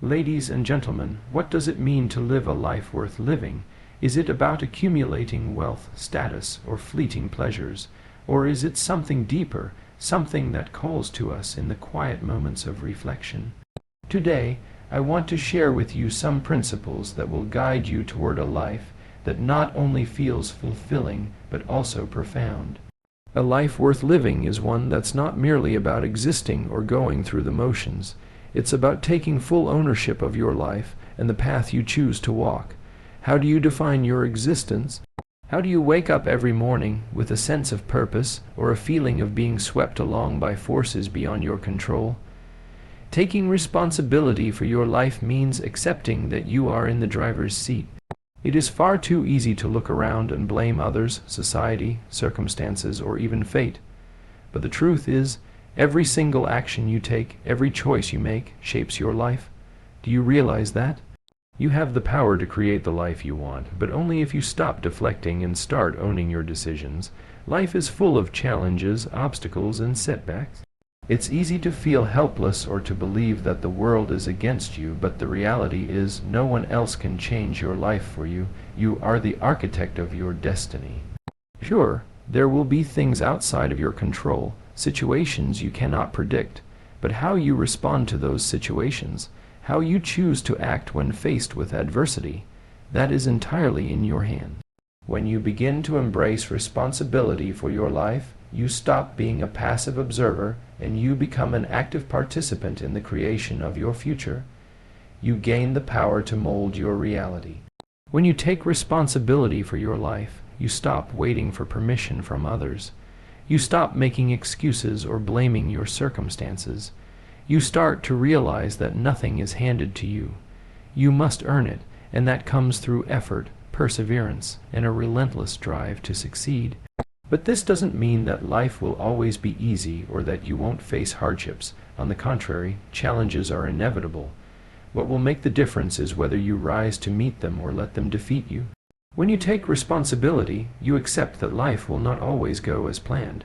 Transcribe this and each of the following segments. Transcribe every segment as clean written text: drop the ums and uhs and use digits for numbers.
Ladies and gentlemen, what does it mean to live a life worth living? Is it about accumulating wealth, status, or fleeting pleasures? Or is it something deeper, something that calls to us in the quiet moments of reflection? Today, I want to share with you some principles that will guide you toward a life that not only feels fulfilling, but also profound. A life worth living is one that's not merely about existing or going through the motions. It's about taking full ownership of your life and the path you choose to walk. How do you define your existence? How do you wake up every morning with a sense of purpose or a feeling of being swept along by forces beyond your control? Taking responsibility for your life means accepting that you are in the driver's seat. It is far too easy to look around and blame others, society, circumstances, or even fate. But the truth is, every single action you take, every choice you make, shapes your life. Do you realize that? You have the power to create the life you want, but only if you stop deflecting and start owning your decisions. Life is full of challenges, obstacles, and setbacks. It's easy to feel helpless or to believe that the world is against you, but the reality is no one else can change your life for you. You are the architect of your destiny. Sure, there will be things outside of your control, situations you cannot predict, but how you respond to those situations, how you choose to act when faced with adversity, that is entirely in your hands. When you begin to embrace responsibility for your life, you stop being a passive observer and you become an active participant in the creation of your future. You gain the power to mold your reality. When you take responsibility for your life, you stop waiting for permission from others. You stop making excuses or blaming your circumstances. You start to realize that nothing is handed to you. You must earn it, and that comes through effort, perseverance, and a relentless drive to succeed. But this doesn't mean that life will always be easy or that you won't face hardships. On the contrary, challenges are inevitable. What will make the difference is whether you rise to meet them or let them defeat you. When you take responsibility, you accept that life will not always go as planned,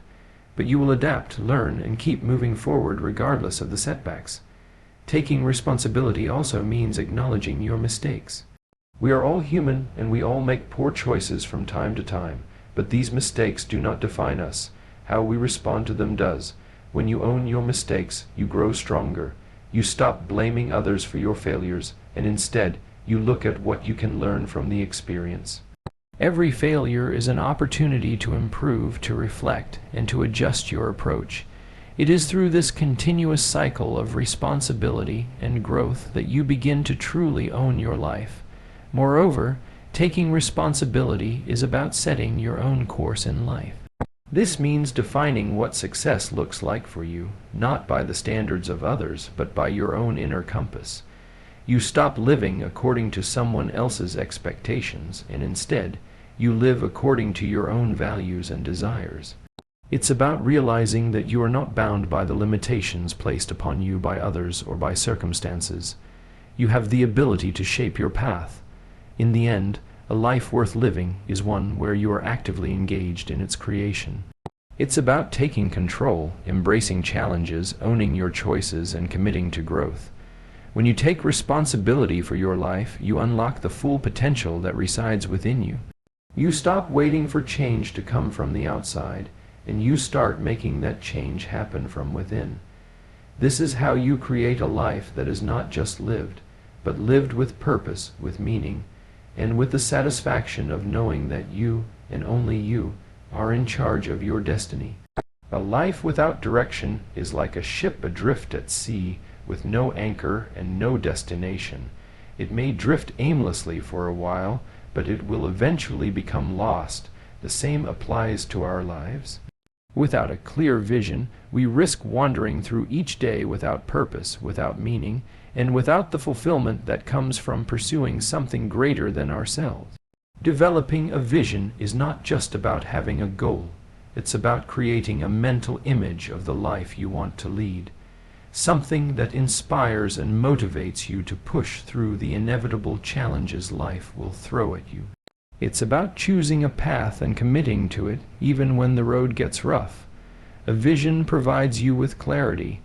but you will adapt, learn, and keep moving forward regardless of the setbacks. Taking responsibility also means acknowledging your mistakes. We are all human and we all make poor choices from time to time. But these mistakes do not define us. How we respond to them does. When you own your mistakes, you grow stronger. You stop blaming others for your failures, and instead, you look at what you can learn from the experience. Every failure is an opportunity to improve, to reflect, and to adjust your approach. It is through this continuous cycle of responsibility and growth that you begin to truly own your life. Moreover, taking responsibility is about setting your own course in life. This means defining what success looks like for you, not by the standards of others, but by your own inner compass. You stop living according to someone else's expectations, and instead, you live according to your own values and desires. It's about realizing that you are not bound by the limitations placed upon you by others or by circumstances. You have the ability to shape your path. In the end, a life worth living is one where you are actively engaged in its creation. It's about taking control, embracing challenges, owning your choices, and committing to growth. When you take responsibility for your life, you unlock the full potential that resides within you. You stop waiting for change to come from the outside, and you start making that change happen from within. This is how you create a life that is not just lived, but lived with purpose, with meaning, and with the satisfaction of knowing that you, and only you, are in charge of your destiny. A life without direction is like a ship adrift at sea with no anchor and no destination. It may drift aimlessly for a while, but it will eventually become lost. The same applies to our lives. Without a clear vision, we risk wandering through each day without purpose, without meaning, and without the fulfillment that comes from pursuing something greater than ourselves. Developing a vision is not just about having a goal. It's about creating a mental image of the life you want to lead. Something that inspires and motivates you to push through the inevitable challenges life will throw at you. It's about choosing a path and committing to it even when the road gets rough. A vision provides you with clarity.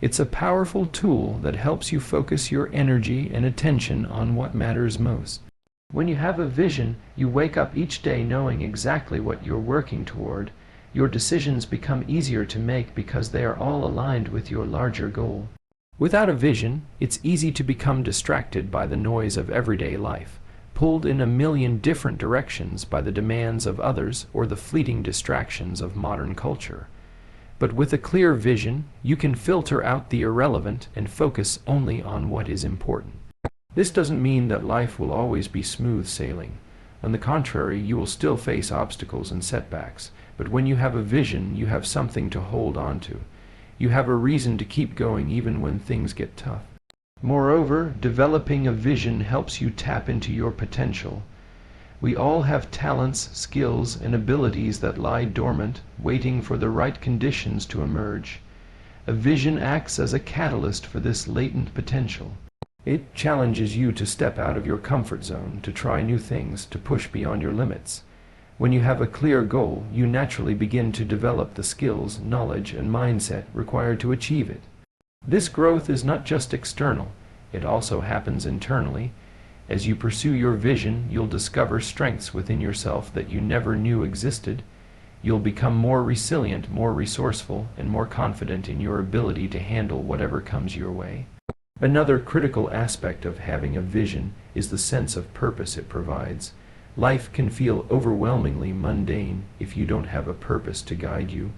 It's a powerful tool that helps you focus your energy and attention on what matters most. When you have a vision, you wake up each day knowing exactly what you're working toward. Your decisions become easier to make because they are all aligned with your larger goal. Without a vision, it's easy to become distracted by the noise of everyday life, pulled in a million different directions by the demands of others or the fleeting distractions of modern culture. But with a clear vision, you can filter out the irrelevant and focus only on what is important. This doesn't mean that life will always be smooth sailing. On the contrary, you will still face obstacles and setbacks, but when you have a vision, you have something to hold on to. You have a reason to keep going even when things get tough. Moreover, developing a vision helps you tap into your potential. We all have talents, skills, and abilities that lie dormant, waiting for the right conditions to emerge. A vision acts as a catalyst for this latent potential. It challenges you to step out of your comfort zone, to try new things, to push beyond your limits. When you have a clear goal, you naturally begin to develop the skills, knowledge, and mindset required to achieve it. This growth is not just external, it also happens internally. As you pursue your vision, you'll discover strengths within yourself that you never knew existed. You'll become more resilient, more resourceful, and more confident in your ability to handle whatever comes your way. Another critical aspect of having a vision is the sense of purpose it provides. Life can feel overwhelmingly mundane if you don't have a purpose to guide you.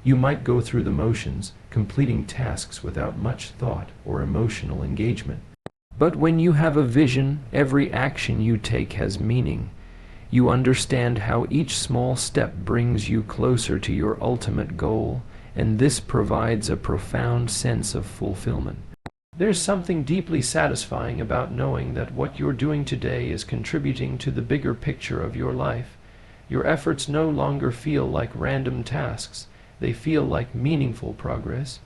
You might go through the motions, completing tasks without much thought or emotional engagement. But when you have a vision, every action you take has meaning. You understand how each small step brings you closer to your ultimate goal, and this provides a profound sense of fulfillment. There's something deeply satisfying about knowing that what you're doing today is contributing to the bigger picture of your life. Your efforts no longer feel like random tasks. They feel like meaningful progress.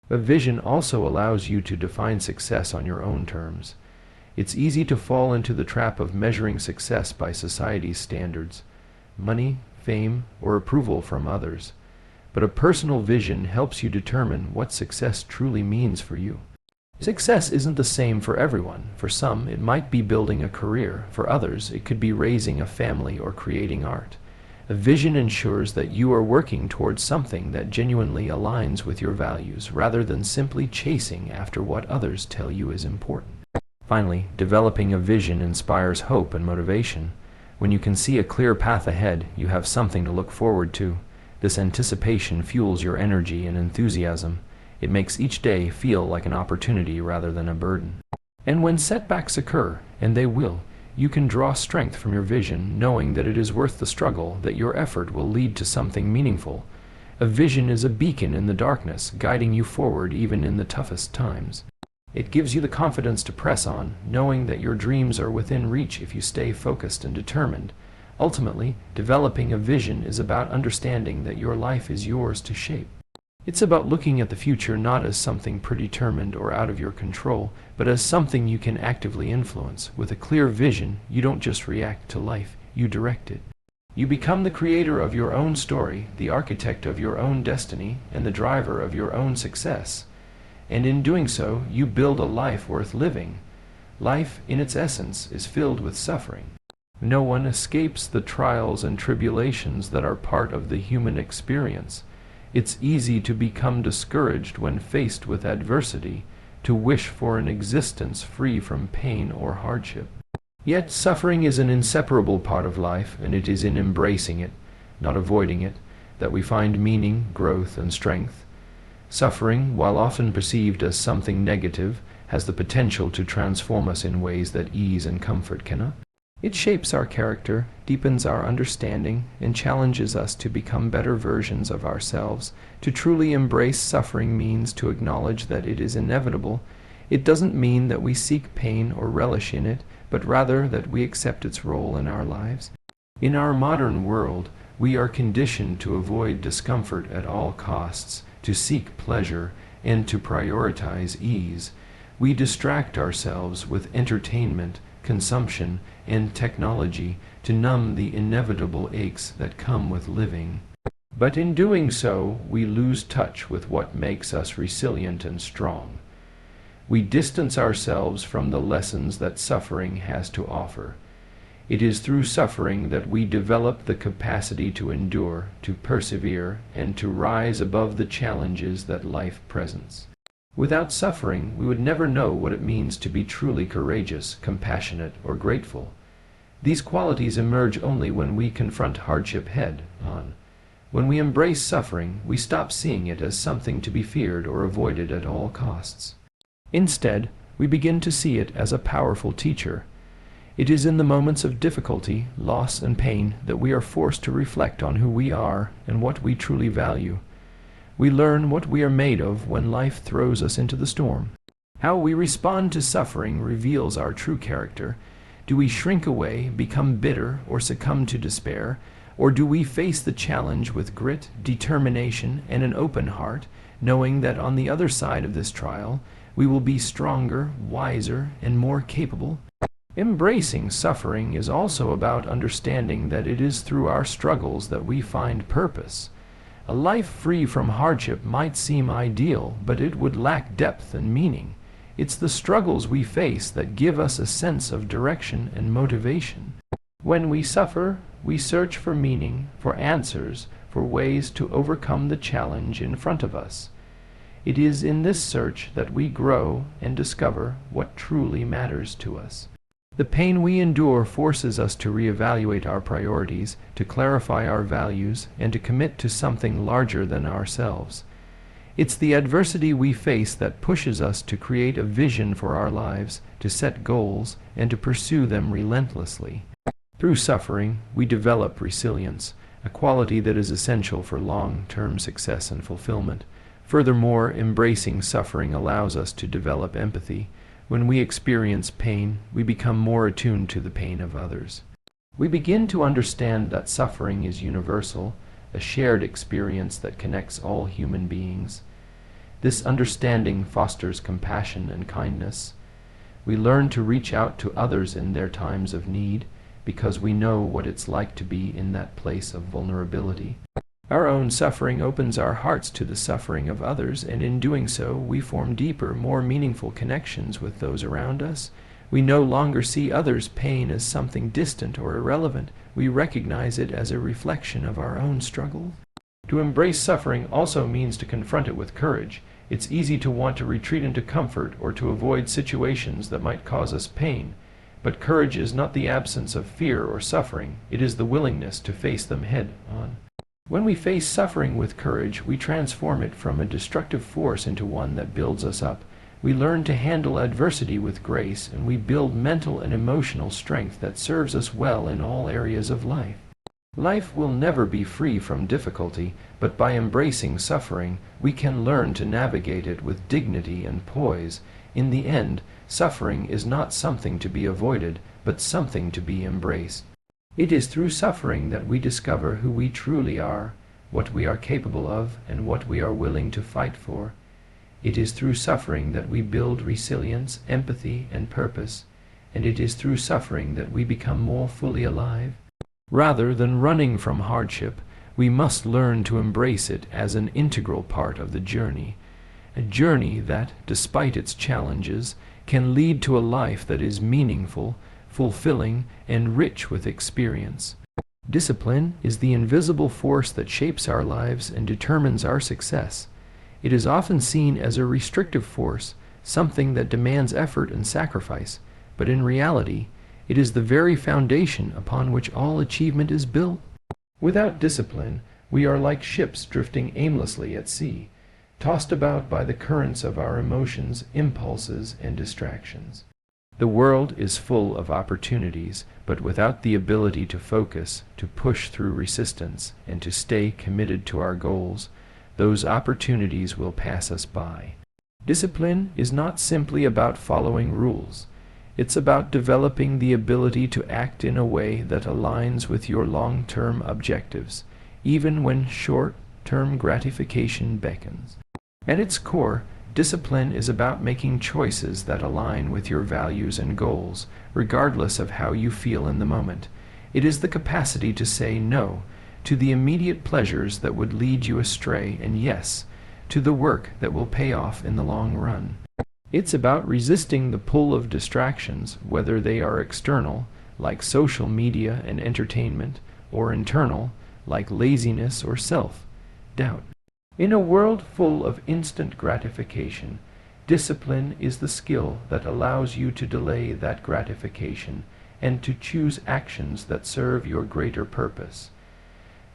A vision also allows you to define success on your own terms. It's easy to fall into the trap of measuring success by society's standards, money, fame, or approval from others. But a personal vision helps you determine what success truly means for you. Success isn't the same for everyone. For some, it might be building a career. For others, it could be raising a family or creating art. A vision ensures that you are working towards something that genuinely aligns with your values, rather than simply chasing after what others tell you is important. Finally, developing a vision inspires hope and motivation. When you can see a clear path ahead, you have something to look forward to. This anticipation fuels your energy and enthusiasm. It makes each day feel like an opportunity rather than a burden. And when setbacks occur, and they will, you can draw strength from your vision, knowing that it is worth the struggle, that your effort will lead to something meaningful. A vision is a beacon in the darkness, guiding you forward even in the toughest times. It gives you the confidence to press on, knowing that your dreams are within reach if you stay focused and determined. Ultimately, developing a vision is about understanding that your life is yours to shape. It's about looking at the future not as something predetermined or out of your control, but as something you can actively influence. With a clear vision, you don't just react to life, you direct it. You become the creator of your own story, the architect of your own destiny, and the driver of your own success. And in doing so, you build a life worth living. Life, in its essence, is filled with suffering. No one escapes the trials and tribulations that are part of the human experience. It's easy to become discouraged when faced with adversity, to wish for an existence free from pain or hardship. Yet suffering is an inseparable part of life, and it is in embracing it, not avoiding it, that we find meaning, growth, and strength. Suffering, while often perceived as something negative, has the potential to transform us in ways that ease and comfort cannot. It shapes our character, deepens our understanding, and challenges us to become better versions of ourselves. To truly embrace suffering means to acknowledge that it is inevitable. It doesn't mean that we seek pain or relish in it, but rather that we accept its role in our lives. In our modern world, we are conditioned to avoid discomfort at all costs, to seek pleasure, and to prioritize ease. We distract ourselves with entertainment, consumption, and technology to numb the inevitable aches that come with living. But in doing so, we lose touch with what makes us resilient and strong. We distance ourselves from the lessons that suffering has to offer. It is through suffering that we develop the capacity to endure, to persevere, and to rise above the challenges that life presents. Without suffering, we would never know what it means to be truly courageous, compassionate, or grateful. These qualities emerge only when we confront hardship head-on. When we embrace suffering, we stop seeing it as something to be feared or avoided at all costs. Instead, we begin to see it as a powerful teacher. It is in the moments of difficulty, loss, and pain that we are forced to reflect on who we are and what we truly value. We learn what we are made of when life throws us into the storm. How we respond to suffering reveals our true character. Do we shrink away, become bitter, or succumb to despair? Or do we face the challenge with grit, determination, and an open heart, knowing that on the other side of this trial, we will be stronger, wiser, and more capable? Embracing suffering is also about understanding that it is through our struggles that we find purpose. A life free from hardship might seem ideal, but it would lack depth and meaning. It's the struggles we face that give us a sense of direction and motivation. When we suffer, we search for meaning, for answers, for ways to overcome the challenge in front of us. It is in this search that we grow and discover what truly matters to us. The pain we endure forces us to reevaluate our priorities, to clarify our values, and to commit to something larger than ourselves. It's the adversity we face that pushes us to create a vision for our lives, to set goals, and to pursue them relentlessly. Through suffering, we develop resilience, a quality that is essential for long-term success and fulfillment. Furthermore, embracing suffering allows us to develop empathy. When we experience pain, we become more attuned to the pain of others. We begin to understand that suffering is universal, a shared experience that connects all human beings. This understanding fosters compassion and kindness. We learn to reach out to others in their times of need, because we know what it's like to be in that place of vulnerability. Our own suffering opens our hearts to the suffering of others, and in doing so, we form deeper, more meaningful connections with those around us. We no longer see others' pain as something distant or irrelevant. We recognize it as a reflection of our own struggle. To embrace suffering also means to confront it with courage. It's easy to want to retreat into comfort or to avoid situations that might cause us pain. But courage is not the absence of fear or suffering. It is the willingness to face them head-on. When we face suffering with courage, we transform it from a destructive force into one that builds us up. We learn to handle adversity with grace, and we build mental and emotional strength that serves us well in all areas of life. Life will never be free from difficulty, but by embracing suffering, we can learn to navigate it with dignity and poise. In the end, suffering is not something to be avoided, but something to be embraced. It is through suffering that we discover who we truly are, what we are capable of, and what we are willing to fight for. It is through suffering that we build resilience, empathy, and purpose, and it is through suffering that we become more fully alive. Rather than running from hardship, we must learn to embrace it as an integral part of the journey, a journey that, despite its challenges, can lead to a life that is meaningful, fulfilling, and rich with experience. Discipline is the invisible force that shapes our lives and determines our success. It is often seen as a restrictive force, something that demands effort and sacrifice, but in reality, it is the very foundation upon which all achievement is built. Without discipline, we are like ships drifting aimlessly at sea, tossed about by the currents of our emotions, impulses, and distractions. The world is full of opportunities, but without the ability to focus, to push through resistance, and to stay committed to our goals, those opportunities will pass us by. Discipline is not simply about following rules. It's about developing the ability to act in a way that aligns with your long-term objectives, even when short-term gratification beckons. At its core, discipline is about making choices that align with your values and goals, regardless of how you feel in the moment. It is the capacity to say no, to the immediate pleasures that would lead you astray, and yes, to the work that will pay off in the long run. It's about resisting the pull of distractions, whether they are external, like social media and entertainment, or internal, like laziness or self-doubt. In a world full of instant gratification, discipline is the skill that allows you to delay that gratification and to choose actions that serve your greater purpose.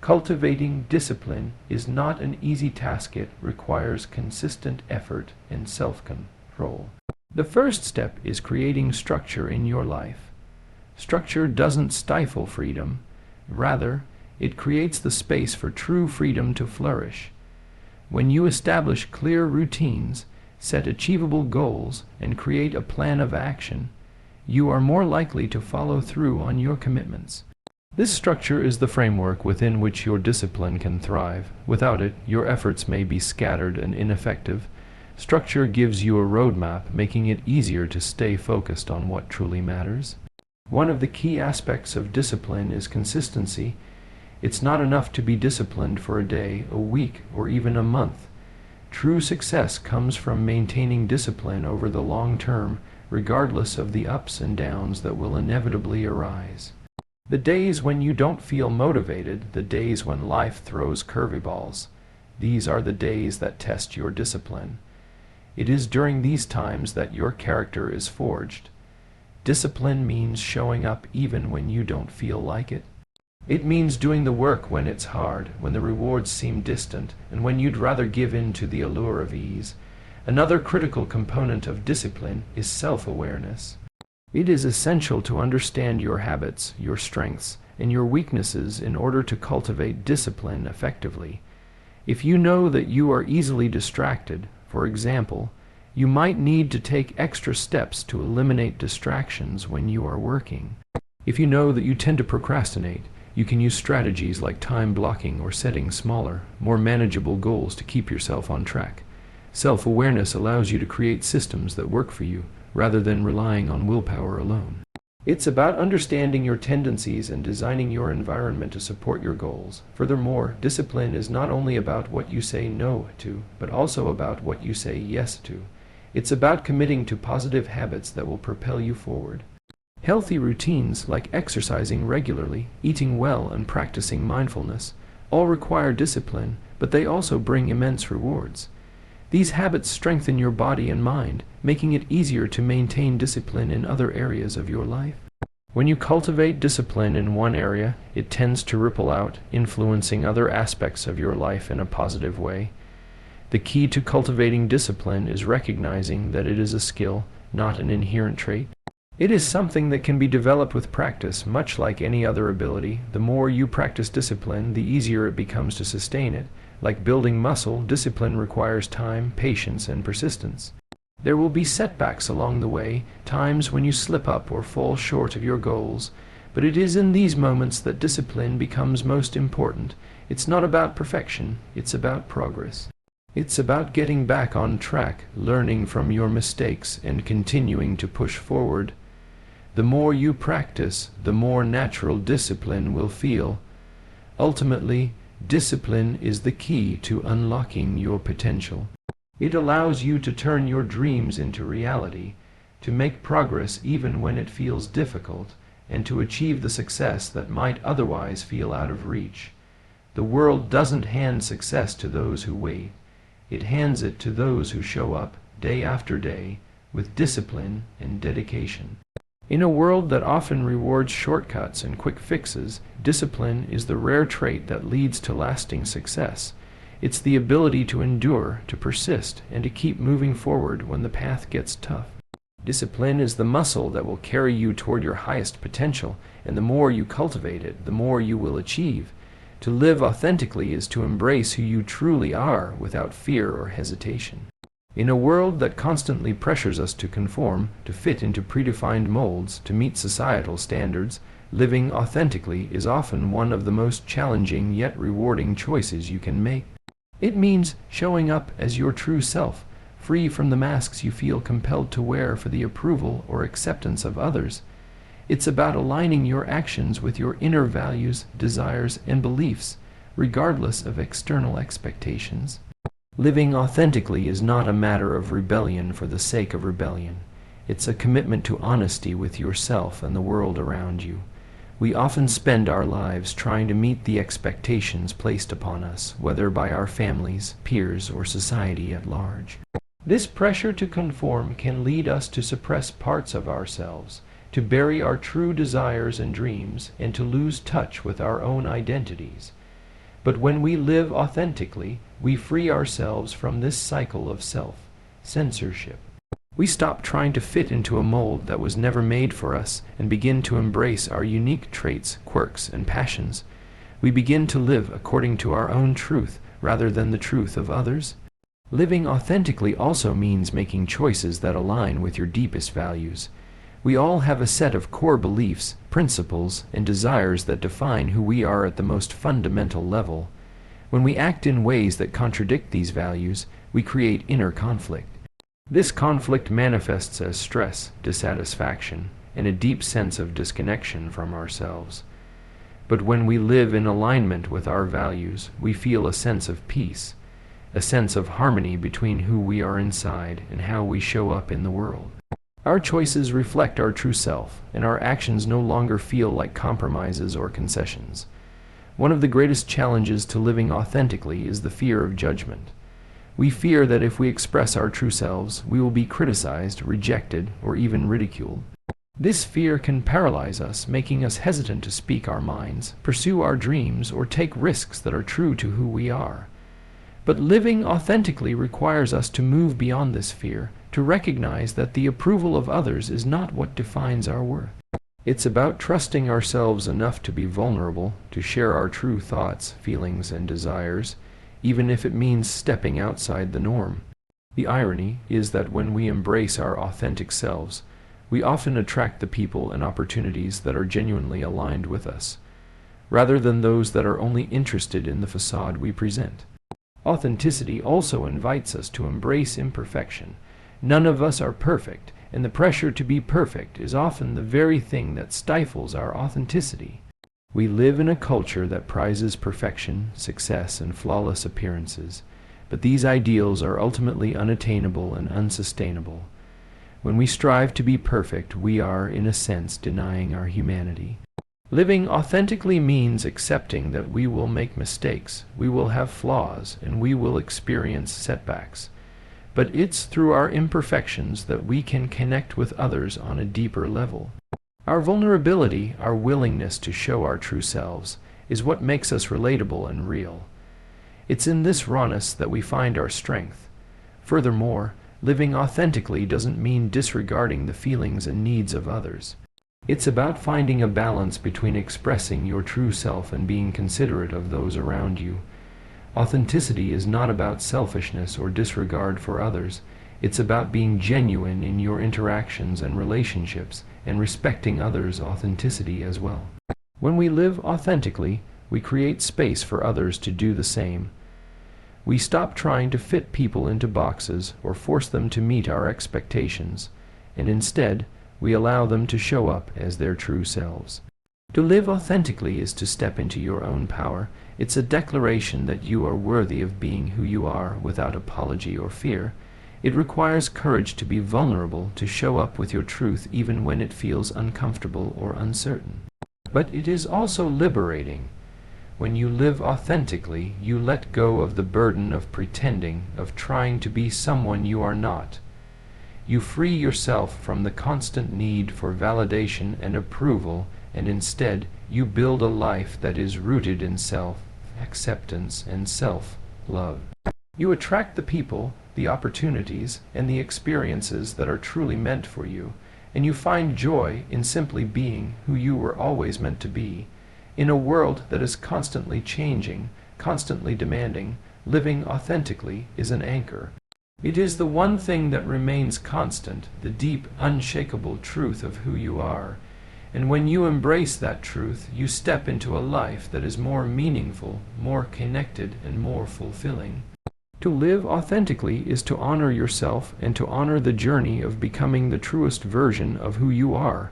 Cultivating discipline is not an easy task. It requires consistent effort and self-control. The first step is creating structure in your life. Structure doesn't stifle freedom. Rather, it creates the space for true freedom to flourish. When you establish clear routines, set achievable goals, and create a plan of action, you are more likely to follow through on your commitments. This structure is the framework within which your discipline can thrive. Without it, your efforts may be scattered and ineffective. Structure gives you a roadmap, making it easier to stay focused on what truly matters. One of the key aspects of discipline is consistency. It's not enough to be disciplined for a day, a week, or even a month. True success comes from maintaining discipline over the long term, regardless of the ups and downs that will inevitably arise. The days when you don't feel motivated, the days when life throws curveballs, these are the days that test your discipline. It is during these times that your character is forged. Discipline means showing up even when you don't feel like it. It means doing the work when it's hard, when the rewards seem distant, and when you'd rather give in to the allure of ease. Another critical component of discipline is self-awareness. It is essential to understand your habits, your strengths, and your weaknesses in order to cultivate discipline effectively. If you know that you are easily distracted, for example, you might need to take extra steps to eliminate distractions when you are working. If you know that you tend to procrastinate, you can use strategies like time blocking or setting smaller, more manageable goals to keep yourself on track. Self-awareness allows you to create systems that work for you, rather than relying on willpower alone. It's about understanding your tendencies and designing your environment to support your goals. Furthermore, discipline is not only about what you say no to, but also about what you say yes to. It's about committing to positive habits that will propel you forward. Healthy routines like exercising regularly, eating well, and practicing mindfulness all require discipline, but they also bring immense rewards. These habits strengthen your body and mind, making it easier to maintain discipline in other areas of your life. When you cultivate discipline in one area, it tends to ripple out, influencing other aspects of your life in a positive way. The key to cultivating discipline is recognizing that it is a skill, not an inherent trait. It is something that can be developed with practice, much like any other ability. The more you practice discipline, the easier it becomes to sustain it. Like building muscle, discipline requires time, patience, and persistence. There will be setbacks along the way, times when you slip up or fall short of your goals, but it is in these moments that discipline becomes most important. It's not about perfection, it's about progress. It's about getting back on track, learning from your mistakes, and continuing to push forward. The more you practice, the more natural discipline will feel. Ultimately, discipline is the key to unlocking your potential. It allows you to turn your dreams into reality, to make progress even when it feels difficult, and to achieve the success that might otherwise feel out of reach. The world doesn't hand success to those who wait. It hands it to those who show up day after day with discipline and dedication. In a world that often rewards shortcuts and quick fixes, discipline is the rare trait that leads to lasting success. It's the ability to endure, to persist, and to keep moving forward when the path gets tough. Discipline is the muscle that will carry you toward your highest potential, and the more you cultivate it, the more you will achieve. To live authentically is to embrace who you truly are without fear or hesitation. In a world that constantly pressures us to conform, to fit into predefined molds, to meet societal standards, living authentically is often one of the most challenging yet rewarding choices you can make. It means showing up as your true self, free from the masks you feel compelled to wear for the approval or acceptance of others. It's about aligning your actions with your inner values, desires, and beliefs, regardless of external expectations. Living authentically is not a matter of rebellion for the sake of rebellion. It's a commitment to honesty with yourself and the world around you. We often spend our lives trying to meet the expectations placed upon us, whether by our families, peers, or society at large. This pressure to conform can lead us to suppress parts of ourselves, to bury our true desires and dreams, and to lose touch with our own identities. But when we live authentically, we free ourselves from this cycle of self-censorship. We stop trying to fit into a mold that was never made for us and begin to embrace our unique traits, quirks, and passions. We begin to live according to our own truth rather than the truth of others. Living authentically also means making choices that align with your deepest values. We all have a set of core beliefs, principles, and desires that define who we are at the most fundamental level. When we act in ways that contradict these values, we create inner conflict. This conflict manifests as stress, dissatisfaction, and a deep sense of disconnection from ourselves. But when we live in alignment with our values, we feel a sense of peace, a sense of harmony between who we are inside and how we show up in the world. Our choices reflect our true self, and our actions no longer feel like compromises or concessions. One of the greatest challenges to living authentically is the fear of judgment. We fear that if we express our true selves, we will be criticized, rejected, or even ridiculed. This fear can paralyze us, making us hesitant to speak our minds, pursue our dreams, or take risks that are true to who we are. But living authentically requires us to move beyond this fear, to recognize that the approval of others is not what defines our worth. It's about trusting ourselves enough to be vulnerable, to share our true thoughts, feelings, and desires, even if it means stepping outside the norm. The irony is that when we embrace our authentic selves, we often attract the people and opportunities that are genuinely aligned with us, rather than those that are only interested in the facade we present. Authenticity also invites us to embrace imperfection. None of us are perfect, and the pressure to be perfect is often the very thing that stifles our authenticity. We live in a culture that prizes perfection, success, and flawless appearances, but these ideals are ultimately unattainable and unsustainable. When we strive to be perfect, we are, in a sense, denying our humanity. Living authentically means accepting that we will make mistakes, we will have flaws, and we will experience setbacks. But it's through our imperfections that we can connect with others on a deeper level. Our vulnerability, our willingness to show our true selves, is what makes us relatable and real. It's in this rawness that we find our strength. Furthermore, living authentically doesn't mean disregarding the feelings and needs of others. It's about finding a balance between expressing your true self and being considerate of those around you. Authenticity is not about selfishness or disregard for others. It's about being genuine in your interactions and relationships and respecting others' authenticity as well. When we live authentically, we create space for others to do the same. We stop trying to fit people into boxes or force them to meet our expectations, and instead, we allow them to show up as their true selves. To live authentically is to step into your own power. It's a declaration that you are worthy of being who you are without apology or fear. It requires courage to be vulnerable, to show up with your truth even when it feels uncomfortable or uncertain. But it is also liberating. When you live authentically, you let go of the burden of pretending, of trying to be someone you are not. You free yourself from the constant need for validation and approval, and instead you build a life that is rooted in self-acceptance and self-love. You attract the people, the opportunities, and the experiences that are truly meant for you, and you find joy in simply being who you were always meant to be. In a world that is constantly changing, constantly demanding, living authentically is an anchor. It is the one thing that remains constant, the deep, unshakable truth of who you are. And when you embrace that truth, you step into a life that is more meaningful, more connected, and more fulfilling. To live authentically is to honor yourself and to honor the journey of becoming the truest version of who you are.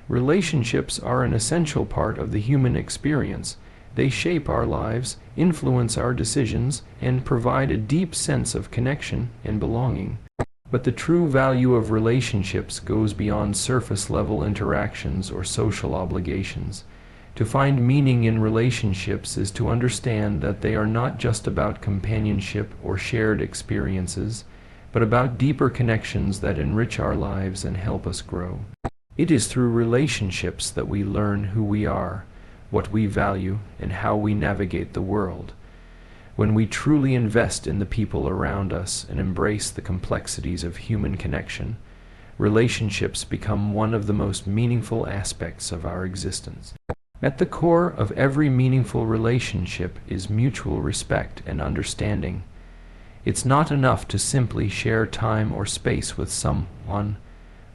Relationships are an essential part of the human experience. They shape our lives, influence our decisions, and provide a deep sense of connection and belonging. But the true value of relationships goes beyond surface-level interactions or social obligations. To find meaning in relationships is to understand that they are not just about companionship or shared experiences, but about deeper connections that enrich our lives and help us grow. It is through relationships that we learn who we are, what we value, and how we navigate the world. When we truly invest in the people around us and embrace the complexities of human connection, relationships become one of the most meaningful aspects of our existence. At the core of every meaningful relationship is mutual respect and understanding. It's not enough to simply share time or space with someone.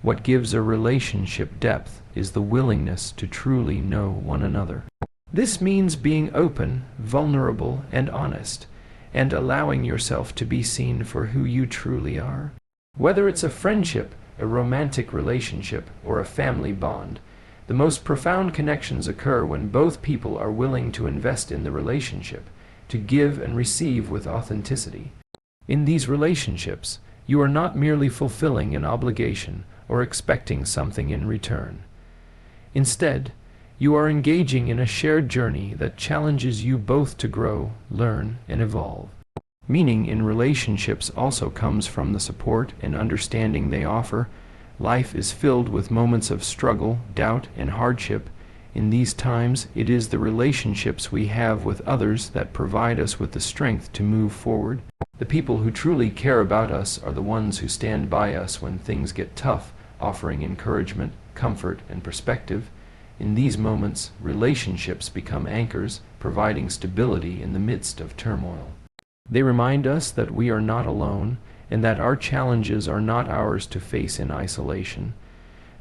What gives a relationship depth is the willingness to truly know one another. This means being open, vulnerable, and honest, and allowing yourself to be seen for who you truly are. Whether it's a friendship, a romantic relationship, or a family bond, the most profound connections occur when both people are willing to invest in the relationship, to give and receive with authenticity. In these relationships, you are not merely fulfilling an obligation or expecting something in return. Instead, you are engaging in a shared journey that challenges you both to grow, learn, and evolve. Meaning in relationships also comes from the support and understanding they offer. Life is filled with moments of struggle, doubt, and hardship. In these times, it is the relationships we have with others that provide us with the strength to move forward. The people who truly care about us are the ones who stand by us when things get tough, offering encouragement, comfort, and perspective. In these moments, relationships become anchors, providing stability in the midst of turmoil. They remind us that we are not alone, and that our challenges are not ours to face in isolation.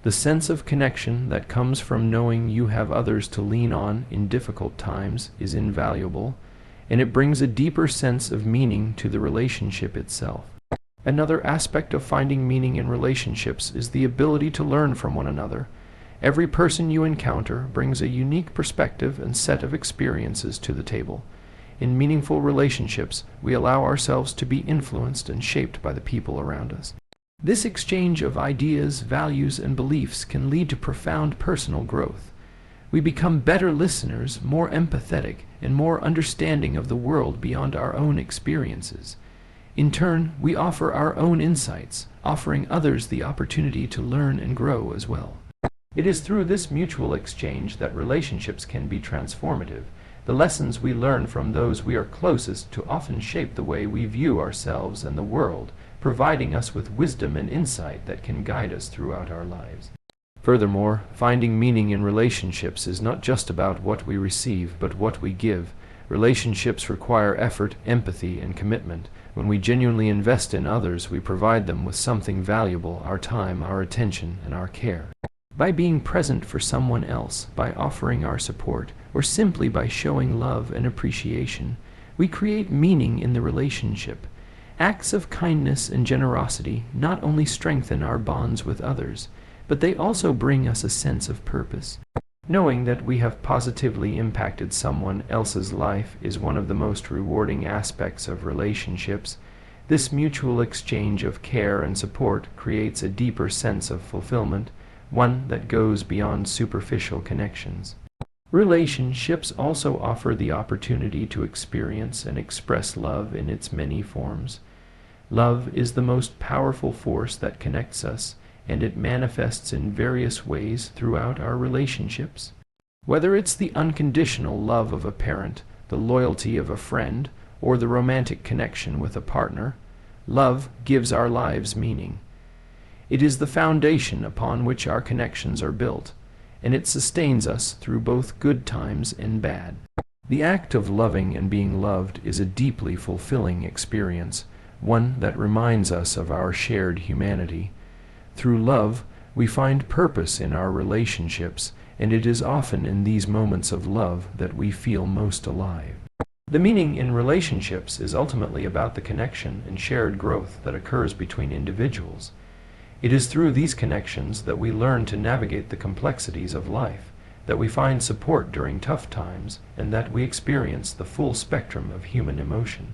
The sense of connection that comes from knowing you have others to lean on in difficult times is invaluable, and it brings a deeper sense of meaning to the relationship itself. Another aspect of finding meaning in relationships is the ability to learn from one another. Every person you encounter brings a unique perspective and set of experiences to the table. In meaningful relationships, we allow ourselves to be influenced and shaped by the people around us. This exchange of ideas, values, and beliefs can lead to profound personal growth. We become better listeners, more empathetic, and more understanding of the world beyond our own experiences. In turn, we offer our own insights, offering others the opportunity to learn and grow as well. It is through this mutual exchange that relationships can be transformative. The lessons we learn from those we are closest to often shape the way we view ourselves and the world, providing us with wisdom and insight that can guide us throughout our lives. Furthermore, finding meaning in relationships is not just about what we receive, but what we give. Relationships require effort, empathy, and commitment. When we genuinely invest in others, we provide them with something valuable: our time, our attention, and our care. By being present for someone else, by offering our support, or simply by showing love and appreciation, we create meaning in the relationship. Acts of kindness and generosity not only strengthen our bonds with others, but they also bring us a sense of purpose. Knowing that we have positively impacted someone else's life is one of the most rewarding aspects of relationships. This mutual exchange of care and support creates a deeper sense of fulfillment, one that goes beyond superficial connections. Relationships also offer the opportunity to experience and express love in its many forms. Love is the most powerful force that connects us, and it manifests in various ways throughout our relationships. Whether it's the unconditional love of a parent, the loyalty of a friend, or the romantic connection with a partner, love gives our lives meaning. It is the foundation upon which our connections are built, and it sustains us through both good times and bad. The act of loving and being loved is a deeply fulfilling experience, one that reminds us of our shared humanity. Through love, we find purpose in our relationships, and it is often in these moments of love that we feel most alive. The meaning in relationships is ultimately about the connection and shared growth that occurs between individuals. It is through these connections that we learn to navigate the complexities of life, that we find support during tough times, and that we experience the full spectrum of human emotion.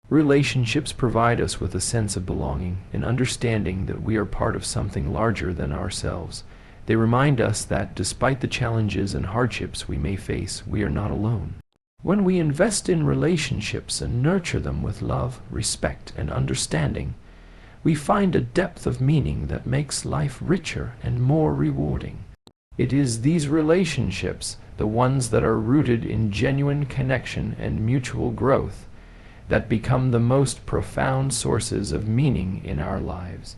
Relationships provide us with a sense of belonging, an understanding that we are part of something larger than ourselves. They remind us that despite the challenges and hardships we may face, we are not alone. When we invest in relationships and nurture them with love, respect, and understanding, we find a depth of meaning that makes life richer and more rewarding. It is these relationships, the ones that are rooted in genuine connection and mutual growth, that become the most profound sources of meaning in our lives.